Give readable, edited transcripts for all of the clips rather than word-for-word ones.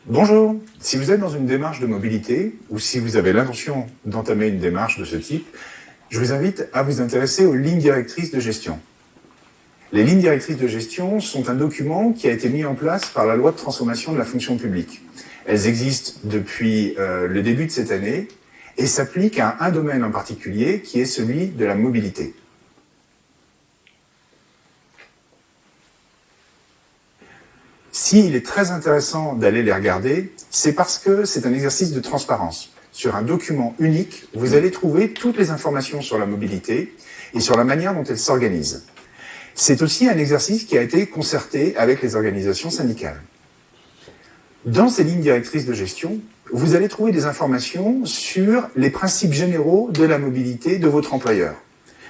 Bonjour, si vous êtes dans une démarche de mobilité ou si vous avez l'intention d'entamer une démarche de ce type, je vous invite à vous intéresser aux lignes directrices de gestion. Les lignes directrices de gestion sont un document qui a été mis en place par la loi de transformation de la fonction publique. Elles existent depuis le début de cette année et s'appliquent à un domaine en particulier qui est celui de la mobilité. S'il est très intéressant d'aller les regarder, c'est parce que c'est un exercice de transparence. Sur un document unique, vous allez trouver toutes les informations sur la mobilité et sur la manière dont elle s'organise. C'est aussi un exercice qui a été concerté avec les organisations syndicales. Dans ces lignes directrices de gestion, vous allez trouver des informations sur les principes généraux de la mobilité de votre employeur.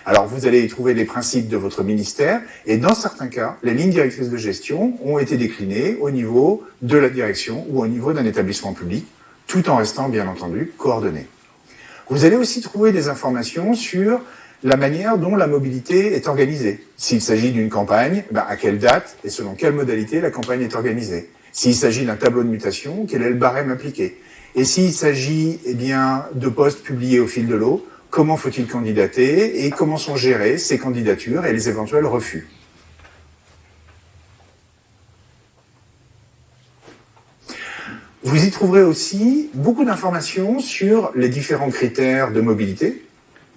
Alors, vous allez y trouver les principes de votre ministère, et dans certains cas, les lignes directrices de gestion ont été déclinées au niveau de la direction ou au niveau d'un établissement public, tout en restant, bien entendu, coordonnées. Vous allez aussi trouver des informations sur la manière dont la mobilité est organisée. S'il s'agit d'une campagne, à quelle date et selon quelle modalité la campagne est organisée. S'il s'agit d'un tableau de mutation, quel est le barème appliqué. Et s'il s'agit de postes publiés au fil de l'eau, comment faut-il candidater et comment sont gérées ces candidatures et les éventuels refus. Vous y trouverez aussi beaucoup d'informations sur les différents critères de mobilité,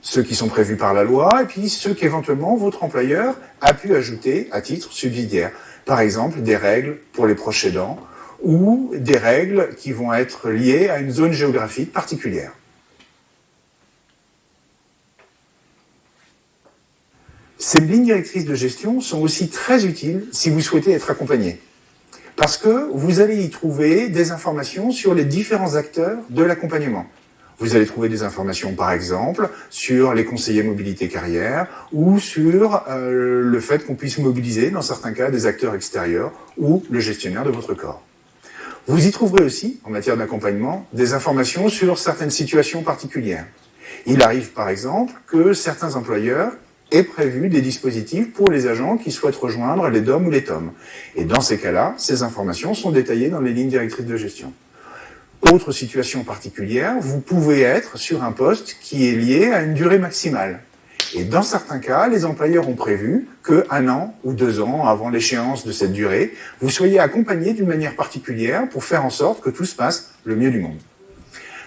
ceux qui sont prévus par la loi et puis ceux qu'éventuellement votre employeur a pu ajouter à titre subsidiaire. Par exemple, des règles pour les proches aidants ou des règles qui vont être liées à une zone géographique particulière. Ces lignes directrices de gestion sont aussi très utiles si vous souhaitez être accompagné. Parce que vous allez y trouver des informations sur les différents acteurs de l'accompagnement. Vous allez trouver des informations, par exemple, sur les conseillers mobilité carrière ou sur le fait qu'on puisse mobiliser, dans certains cas, des acteurs extérieurs ou le gestionnaire de votre corps. Vous y trouverez aussi, en matière d'accompagnement, des informations sur certaines situations particulières. Il arrive, par exemple, que certains employeurs aient prévu des dispositifs pour les agents qui souhaitent rejoindre les DOM ou les TOM. Et dans ces cas-là, ces informations sont détaillées dans les lignes directrices de gestion. Autre situation particulière, vous pouvez être sur un poste qui est lié à une durée maximale. Et dans certains cas, les employeurs ont prévu qu'un an ou 2 ans avant l'échéance de cette durée, vous soyez accompagné d'une manière particulière pour faire en sorte que tout se passe le mieux du monde.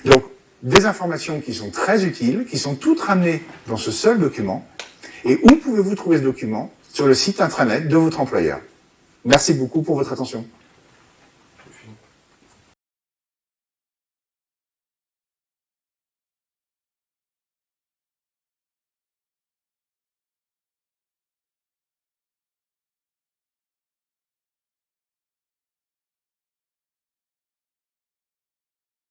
Donc, des informations qui sont très utiles, qui sont toutes ramenées dans ce seul document. Et où pouvez-vous trouver ce document? Sur le site intranet de votre employeur. Merci beaucoup pour votre attention.